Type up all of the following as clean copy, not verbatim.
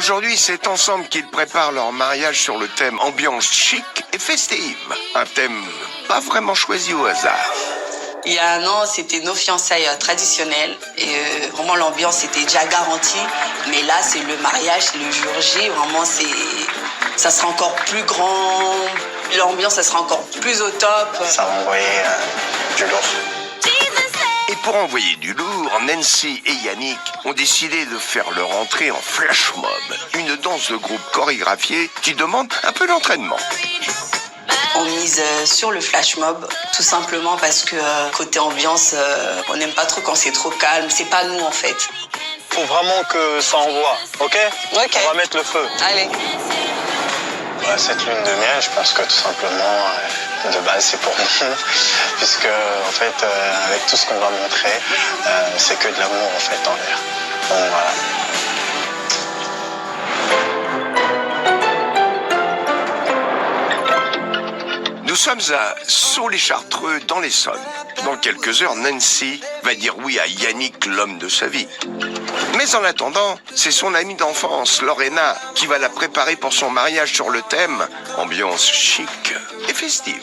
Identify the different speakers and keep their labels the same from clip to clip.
Speaker 1: Aujourd'hui, c'est ensemble qu'ils préparent leur mariage sur le thème ambiance chic et festive. Un thème pas vraiment choisi au hasard.
Speaker 2: Il y a un an, c'était nos fiançailles traditionnelles et vraiment l'ambiance était déjà garantie. Mais là, c'est le mariage, c'est le jour J. Vraiment, ça sera encore plus grand. L'ambiance, ça sera encore plus au top.
Speaker 3: Ça va envoyer du lourd.
Speaker 1: Et pour envoyer du lourd, Nancy et Yannick ont décidé de faire leur entrée en flash mob, une danse de groupe chorégraphiée qui demande un peu d'entraînement.
Speaker 2: On mise sur le flash mob, tout simplement parce que côté ambiance, on n'aime pas trop quand c'est trop calme. C'est pas nous en fait.
Speaker 3: Faut vraiment que ça envoie, ok?
Speaker 2: Ok.
Speaker 3: On va mettre le feu.
Speaker 2: Allez.
Speaker 3: Cette lune de miel, je pense que tout simplement, de base, c'est pour nous. Puisque, en fait, avec tout ce qu'on va montrer, c'est que de l'amour, en fait, en l'air. Donc, voilà.
Speaker 1: Nous sommes à Sault-les-Chartreux, dans l'Essonne. Dans quelques heures, Nancy va dire oui à Yannick, l'homme de sa vie. Mais en attendant, c'est son amie d'enfance, Lorena, qui va la préparer pour son mariage sur le thème ambiance chic et festive.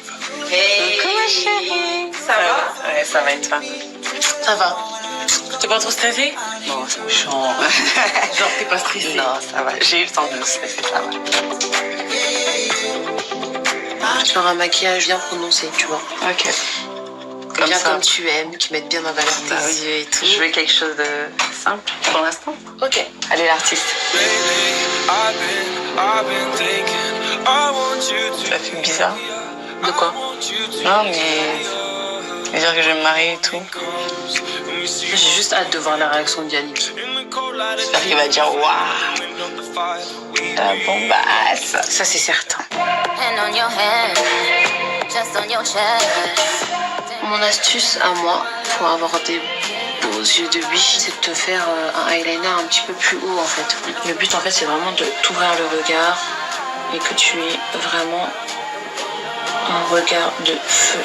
Speaker 2: Hey.
Speaker 4: Coucou ma chérie.
Speaker 2: Ça va? Ouais, ça va et toi?
Speaker 4: Ça va. T'es pas trop stressée?
Speaker 2: Non,
Speaker 4: Genre t'es pas stressée?
Speaker 2: Non, ça va. J'ai eu le temps de me stresser, ça va.
Speaker 4: Genre un maquillage bien prononcé, tu vois.
Speaker 2: Ok.
Speaker 4: Bien comme tu aimes, qui mette bien en valeur tes yeux et tout.
Speaker 2: Je veux quelque chose de simple pour l'instant.
Speaker 4: Ok.
Speaker 2: Allez, l'artiste. Ça fait bizarre.
Speaker 4: De quoi?
Speaker 2: Non, mais dire que je vais me marier et tout.
Speaker 4: J'ai juste hâte de voir la réaction de Yannick.
Speaker 2: J'espère qu'il va dire waouh, la bombasse.
Speaker 4: Ça c'est certain. Mon astuce à moi pour avoir des beaux yeux de biche, c'est de te faire un eyeliner un petit peu plus haut en fait. Le but en fait c'est vraiment de t'ouvrir le regard et que tu aies vraiment un regard de feu.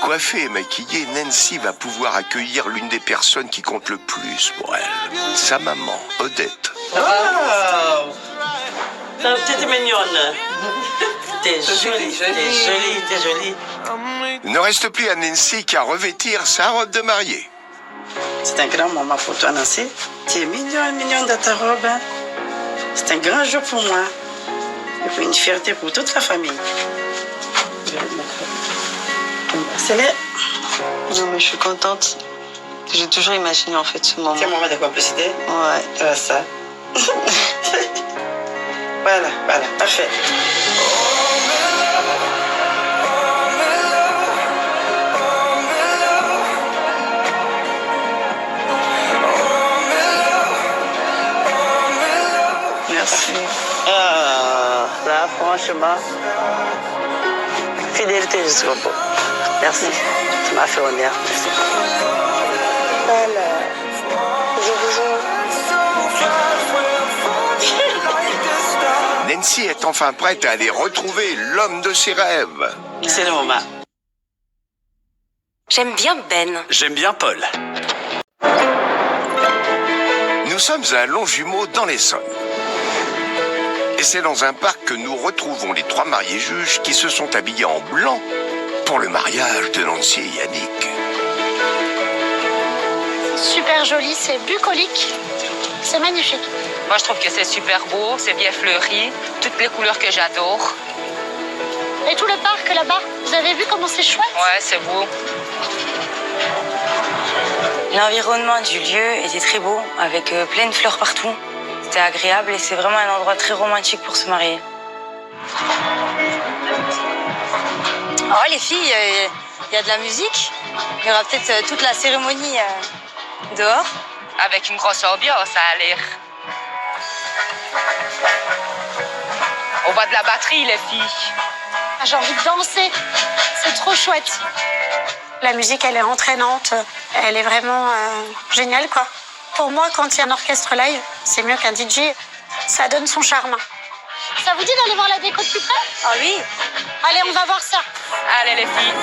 Speaker 1: Coiffée et maquillée, Nancy va pouvoir accueillir l'une des personnes qui compte le plus pour elle. Sa maman, Odette.
Speaker 5: Wow! T'es mignonne. T'es jolie, t'es jolie.
Speaker 1: Il ne reste plus à Nancy qu'à revêtir sa robe de mariée.
Speaker 5: C'est un grand moment pour toi, Nancy. Tu es mignonne dans ta robe. Hein? C'est un grand jour pour moi. Et puis une fierté pour toute la famille. C'est là.
Speaker 2: Non, mais je suis contente. J'ai toujours imaginé en fait ce moment.
Speaker 5: C'est un moment de complicité.
Speaker 2: Ouais.
Speaker 5: Ça. Voilà, parfait.
Speaker 2: Merci.
Speaker 5: Ah, là, franchement, fidélité jusqu'au bout. Merci, tu m'as fait honneur. Merci. Voilà. Bisous.
Speaker 1: Nancy est enfin prête à aller retrouver l'homme de ses rêves.
Speaker 5: C'est le moment.
Speaker 4: J'aime bien Ben.
Speaker 6: J'aime bien Paul.
Speaker 1: Nous sommes à Longjumeau dans l'Essonne. Et c'est dans un parc que nous retrouvons les trois mariés juges qui se sont habillés en blanc pour le mariage de Nancy et Yannick.
Speaker 7: Super joli, c'est bucolique. C'est magnifique.
Speaker 8: Moi, je trouve que c'est super beau, c'est bien fleuri, toutes les couleurs que j'adore.
Speaker 7: Et tout le parc là-bas, vous avez vu comment c'est chouette?
Speaker 8: Ouais, c'est beau.
Speaker 9: L'environnement du lieu était très beau, avec plein de fleurs partout. C'était agréable et c'est vraiment un endroit très romantique pour se marier. Oh les filles, il y a de la musique. Il y aura peut-être toute la cérémonie dehors.
Speaker 8: Avec une grosse ambiance, ça a l'air. On voit de la batterie, les filles.
Speaker 7: Ah, j'ai envie de danser. C'est trop chouette. La musique, elle est entraînante. Elle est vraiment géniale, quoi. Pour moi, quand il y a un orchestre live, c'est mieux qu'un DJ. Ça donne son charme. Ça vous dit d'aller voir la déco de plus près?
Speaker 9: Ah oui.
Speaker 7: Allez, on va voir ça.
Speaker 8: Allez les filles.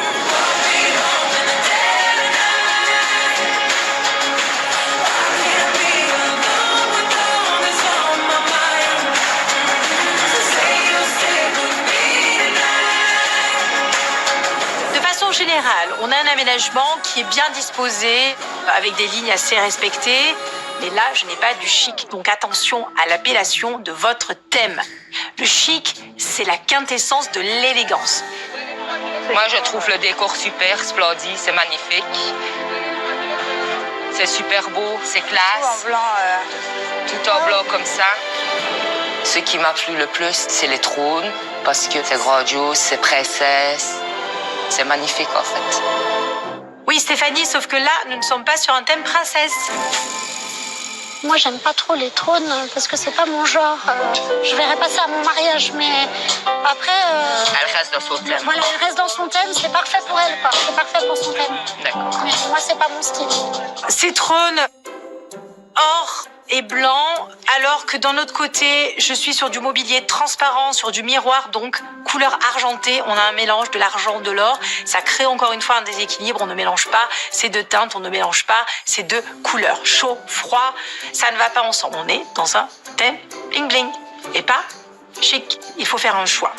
Speaker 6: En général, on a un aménagement qui est bien disposé, avec des lignes assez respectées. Mais là, je n'ai pas du chic. Donc attention à l'appellation de votre thème. Le chic, c'est la quintessence de l'élégance.
Speaker 8: Moi, je trouve le décor super splendide, c'est magnifique. C'est super beau, c'est classe.
Speaker 9: Tout en blanc.
Speaker 8: Tout en blanc comme ça. Ce qui m'a plu le plus, c'est les trônes, parce que c'est grandiose, c'est princesse. C'est magnifique, en fait.
Speaker 6: Oui, Stéphanie, sauf que là, nous ne sommes pas sur un thème princesse.
Speaker 7: Moi, j'aime pas trop les trônes parce que c'est pas mon genre. Je verrais pas ça à mon mariage, mais après...
Speaker 8: Elle reste dans son thème.
Speaker 7: Voilà, elle reste dans son thème, c'est parfait pour elle, quoi. C'est parfait pour son thème.
Speaker 8: D'accord.
Speaker 7: Mais moi, c'est pas mon style.
Speaker 6: Ces trônes or et blanc, alors que d'un autre côté, je suis sur du mobilier transparent, sur du miroir, donc couleur argentée. On a un mélange de l'argent, de l'or. Ça crée encore une fois un déséquilibre. On ne mélange pas ces deux teintes, on ne mélange pas ces deux couleurs. Chaud, froid, ça ne va pas ensemble. On est dans un thème bling bling et pas chic. Il faut faire un choix.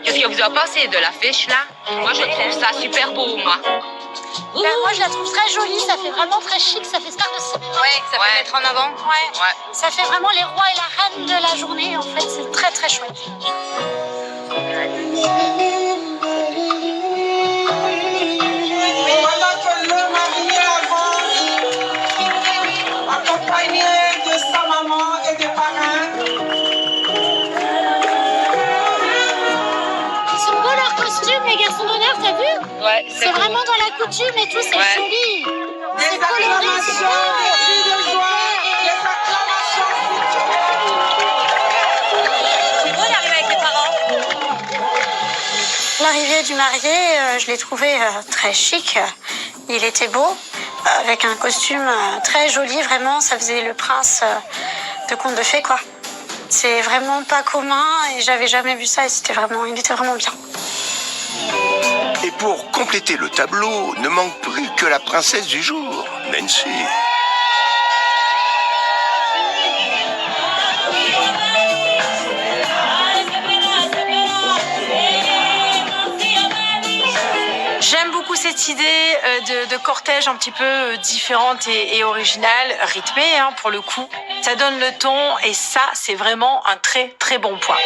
Speaker 8: Qu'est-ce que vous en pensez de l'affiche, là? Moi, je trouve ça super beau, moi.
Speaker 7: Ben, moi, je la trouve très jolie, ça fait vraiment très chic, ça fait star de cinéma.
Speaker 9: Ouais, ça peut mettre en avant.
Speaker 7: Ouais. Ça fait vraiment les rois et la reine de la journée, en fait, c'est très très chouette.
Speaker 10: Voilà que le marié avance, accompagné de sa maman et des parrains.
Speaker 7: Ils sont beaux leurs costumes, les garçons d'honneur, t'as vu?
Speaker 8: Ouais,
Speaker 7: C'est vraiment dans la coutume et tout, c'est joli.
Speaker 10: Des acclamations, des cris de joie, des acclamations.
Speaker 9: C'est beau d'arriver avec les parents.
Speaker 7: L'arrivée du marié, je l'ai trouvé très chic. Il était beau, avec un costume très joli, vraiment, ça faisait le prince de conte de fées, quoi. C'est vraiment pas commun et j'avais jamais vu ça et il était vraiment bien.
Speaker 1: Et pour compléter le tableau, ne manque plus que la princesse du jour, Nancy.
Speaker 6: J'aime beaucoup cette idée de cortège un petit peu différente et originale, rythmée pour le coup. Ça donne le ton et ça, c'est vraiment un très très bon point.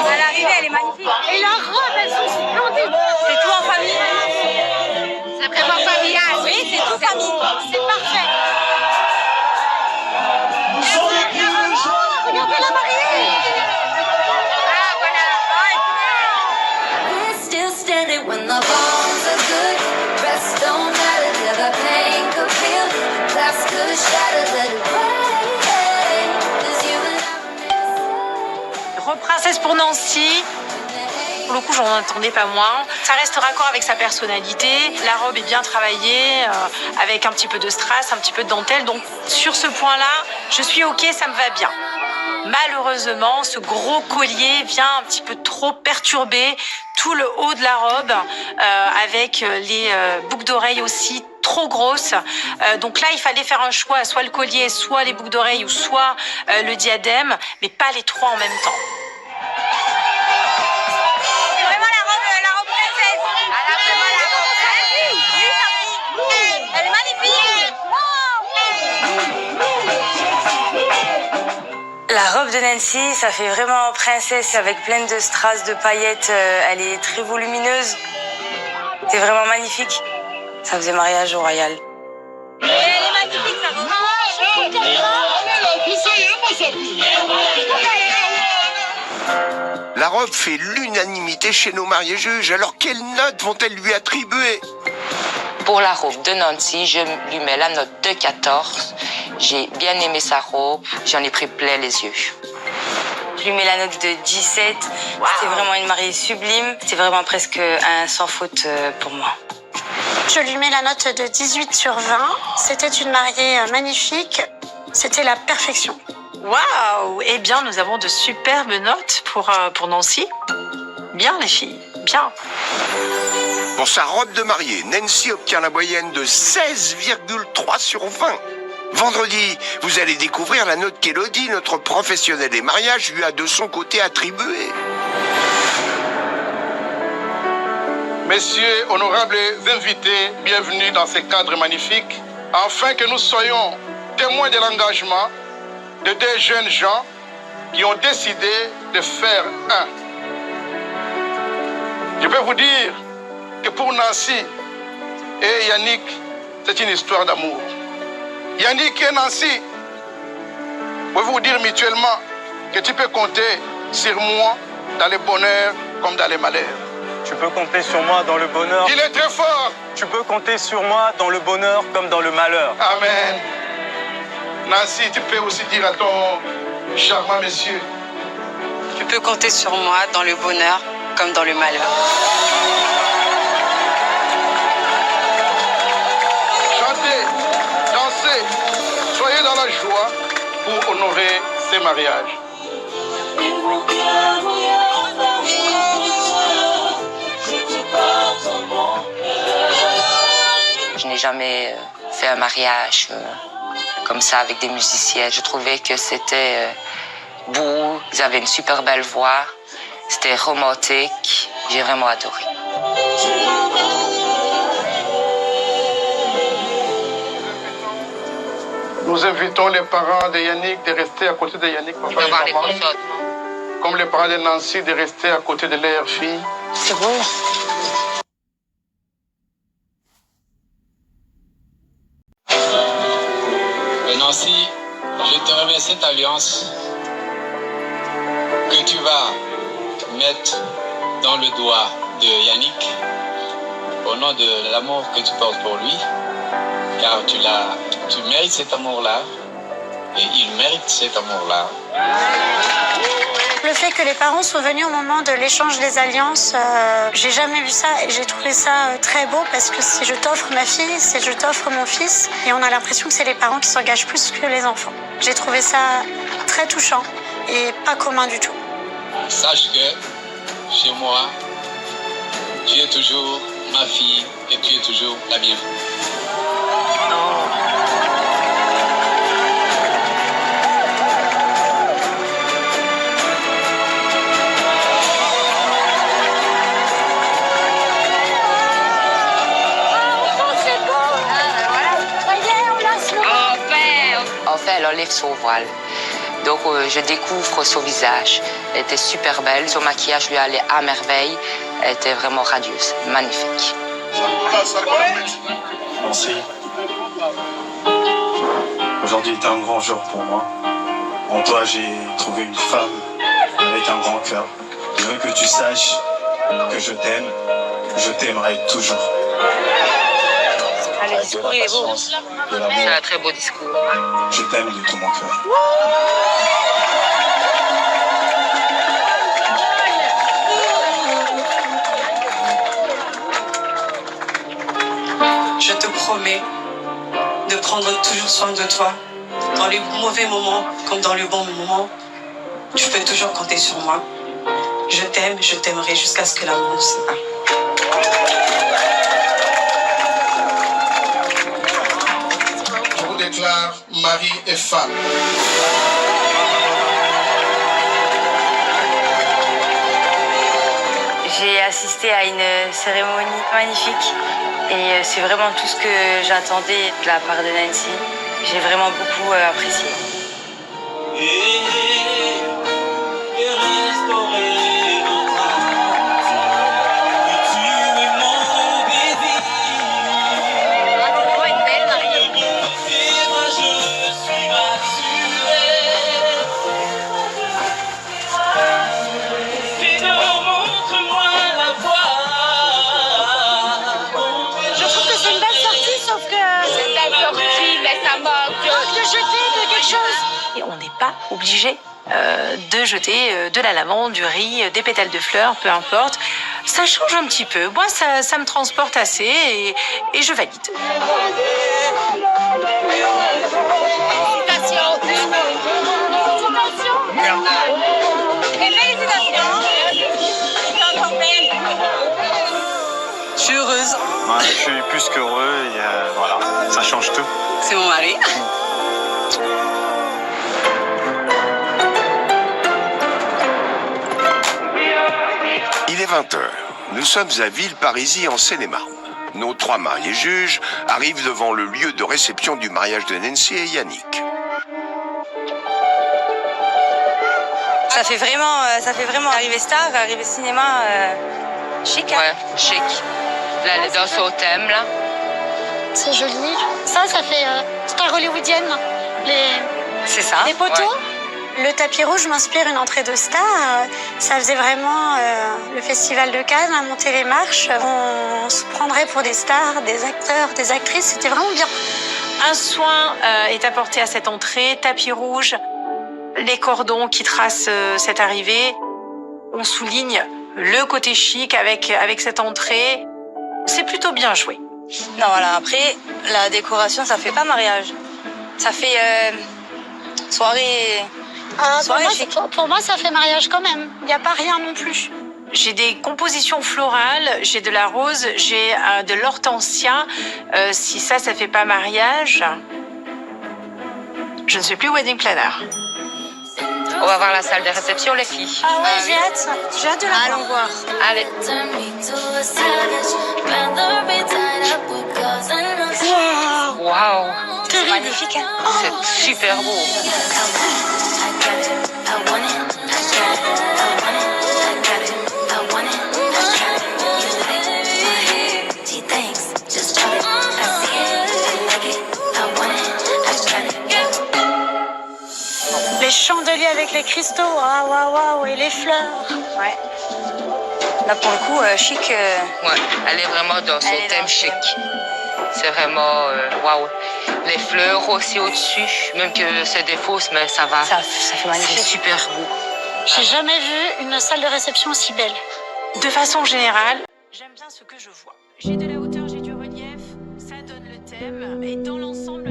Speaker 9: À l'arrivée, elle est magnifique.
Speaker 7: Et la robe, elles sont splendides.
Speaker 9: C'est tout en famille.
Speaker 7: C'est vraiment familial.
Speaker 9: Oui, c'est tout famille.
Speaker 7: C'est parfait. Regardez la mariée.
Speaker 9: Ah, voilà.
Speaker 11: We're still standing when the bones are good. Rest don't matter, never pain could feel. Glass could shatter, let it rain. 'Cause you and I
Speaker 6: Reprincesse pour Nancy. Pour le coup, j'en attendais pas moins. Ça reste raccord avec sa personnalité. La robe est bien travaillée, avec un petit peu de strass, un petit peu de dentelle. Donc, sur ce point-là, je suis OK, ça me va bien. Malheureusement, ce gros collier vient un petit peu trop perturber tout le haut de la robe, avec les boucles d'oreilles aussi trop grosses. Donc là, il fallait faire un choix, soit le collier, soit les boucles d'oreilles, ou soit le diadème, mais pas les trois en même temps.
Speaker 9: Vraiment la robe princesse. Elle a vraiment la robe princesse. Oui, ça brille. Elle est magnifique. La robe de Nancy, ça fait vraiment princesse avec plein de strass, de paillettes. Elle est très volumineuse. C'est vraiment magnifique. Ça faisait mariage au royal. Elle est magnifique, sa robe.
Speaker 1: La robe fait l'unanimité chez nos mariés juges, alors quelle note vont-elles lui attribuer?
Speaker 8: Pour la robe de Nancy, je lui mets la note de 14. J'ai bien aimé sa robe, j'en ai pris plein les yeux.
Speaker 9: Je lui mets la note de 17. Wow. C'était vraiment une mariée sublime. C'était vraiment presque un sans faute pour moi.
Speaker 7: Je lui mets la note de 18 sur 20. C'était une mariée magnifique. C'était la perfection.
Speaker 6: Waouh! Eh bien, nous avons de superbes notes pour Nancy. Bien, les filles. Bien.
Speaker 1: Pour sa robe de mariée, Nancy obtient la moyenne de 16,3 sur 20. Vendredi, vous allez découvrir la note qu'Élodie, notre professionnelle des mariages, lui a de son côté attribuée.
Speaker 12: Messieurs, honorables invités, bienvenue dans ce cadre magnifique, afin que nous soyons témoins de l'engagement de deux jeunes gens qui ont décidé de faire un. Je peux vous dire que pour Nancy et Yannick, c'est une histoire d'amour. Yannick et Nancy, je peux vous dire mutuellement que tu peux compter sur moi dans le bonheur comme dans les malheurs.
Speaker 13: Tu peux compter sur moi dans le bonheur.
Speaker 12: Il est très fort.
Speaker 13: Tu peux compter sur moi dans le bonheur comme dans le malheur.
Speaker 12: Amen. Nancy, tu peux aussi dire à ton charmant monsieur.
Speaker 2: Tu peux compter sur moi dans le bonheur comme dans le malheur.
Speaker 12: Chantez, dansez, soyez dans la joie pour honorer ces mariages.
Speaker 8: Je n'ai jamais fait un mariage comme ça avec des musiciens. Je trouvais que c'était beau, ils avaient une super belle voix, c'était romantique, j'ai vraiment adoré.
Speaker 12: Nous invitons les parents de Yannick de rester à côté de Yannick, papa et maman. Comme les parents de Nancy de rester à côté de leur fille.
Speaker 9: C'est beau.
Speaker 3: Nancy, je te remets cette alliance que tu vas mettre dans le doigt de Yannick au nom de l'amour que tu portes pour lui, car tu mérites cet amour-là et il mérite cet amour-là.
Speaker 7: Le fait que les parents soient venus au moment de l'échange des alliances, j'ai jamais vu ça et j'ai trouvé ça très beau parce que si je t'offre ma fille, si je t'offre mon fils, et on a l'impression que c'est les parents qui s'engagent plus que les enfants. J'ai trouvé ça très touchant et pas commun du tout.
Speaker 3: Sache que chez moi, tu es toujours ma fille et tu es toujours la bienvenue.
Speaker 8: Enfin, elle enlève son voile. Donc, je découvre son visage. Elle était super belle. Son maquillage lui allait à merveille. Elle était vraiment radieuse, magnifique.
Speaker 13: Nancy, aujourd'hui est un grand jour pour moi. En toi, j'ai trouvé une femme avec un grand cœur. Je veux que tu saches que je t'aime. Je t'aimerai toujours.
Speaker 8: Le discours, il est beau. C'est un très beau discours.
Speaker 13: Je t'aime de tout mon cœur.
Speaker 5: Je te promets de prendre toujours soin de toi, dans les mauvais moments comme dans les bons moments. Tu peux toujours compter sur moi. Je t'aime, je t'aimerai jusqu'à ce que l'amour nous sépare.
Speaker 12: Je vous déclare mari et femme.
Speaker 9: J'ai assisté à une cérémonie magnifique et c'est vraiment tout ce que j'attendais de la part de Nancy. J'ai vraiment beaucoup apprécié.
Speaker 6: Et on n'est pas obligé de jeter de la lavande, du riz, des pétales de fleurs, peu importe. Ça change un petit peu. Moi, ça me transporte assez et je valide.
Speaker 5: Je suis heureuse.
Speaker 13: Ouais, je suis plus qu'heureux et voilà, ça change tout.
Speaker 5: C'est mon mari.
Speaker 1: Il est 20h. Nous sommes à Villeparisis en Seine-et-Marne. Nos 3 mariés juges arrivent devant le lieu de réception du mariage de Nancy et Yannick.
Speaker 9: Ça fait vraiment arrivée star, arrivée cinéma chic. Hein.
Speaker 8: Ouais, chic. Là, les danses au thème, là.
Speaker 7: C'est joli. Ça fait star hollywoodienne.
Speaker 9: C'est ça.
Speaker 7: Les poteaux.
Speaker 8: Ouais.
Speaker 7: Le tapis rouge m'inspire une entrée de star. Ça faisait vraiment le festival de Cannes, à monter les marches. On se prendrait pour des stars, des acteurs, des actrices. C'était vraiment bien.
Speaker 6: Un soin est apporté à cette entrée, tapis rouge, les cordons qui tracent cette arrivée. On souligne le côté chic avec cette entrée. C'est plutôt bien joué.
Speaker 9: Non, voilà, après, la décoration, ça fait pas mariage. Ça fait soirée chic.
Speaker 7: Pour moi, ça fait mariage quand même. Il n'y a pas rien non plus.
Speaker 6: J'ai des compositions florales, j'ai de la rose, j'ai de l'hortensia. Si ça fait pas mariage, je ne suis plus wedding planner.
Speaker 8: On va voir la salle de réception, les filles.
Speaker 7: Ah ouais, j'ai hâte. J'ai hâte de la voir.
Speaker 9: Allons voir.
Speaker 8: Allez. Waouh.
Speaker 9: C'est magnifique, hein?
Speaker 8: C'est super beau.
Speaker 7: Les chandeliers avec les cristaux, waouh, et les fleurs.
Speaker 9: Ouais. Là, pour le coup, chic.
Speaker 8: Ouais, elle est vraiment dans son thème chic. C'est vraiment waouh. Les fleurs aussi au-dessus, même que c'est des fausses, mais ça va.
Speaker 9: Ça fait magnifique.
Speaker 8: C'est super beau.
Speaker 7: J'ai jamais vu une salle de réception aussi belle.
Speaker 6: De façon générale, j'aime bien ce que je vois. J'ai de la hauteur, j'ai du relief, ça donne le thème. Et dans l'ensemble,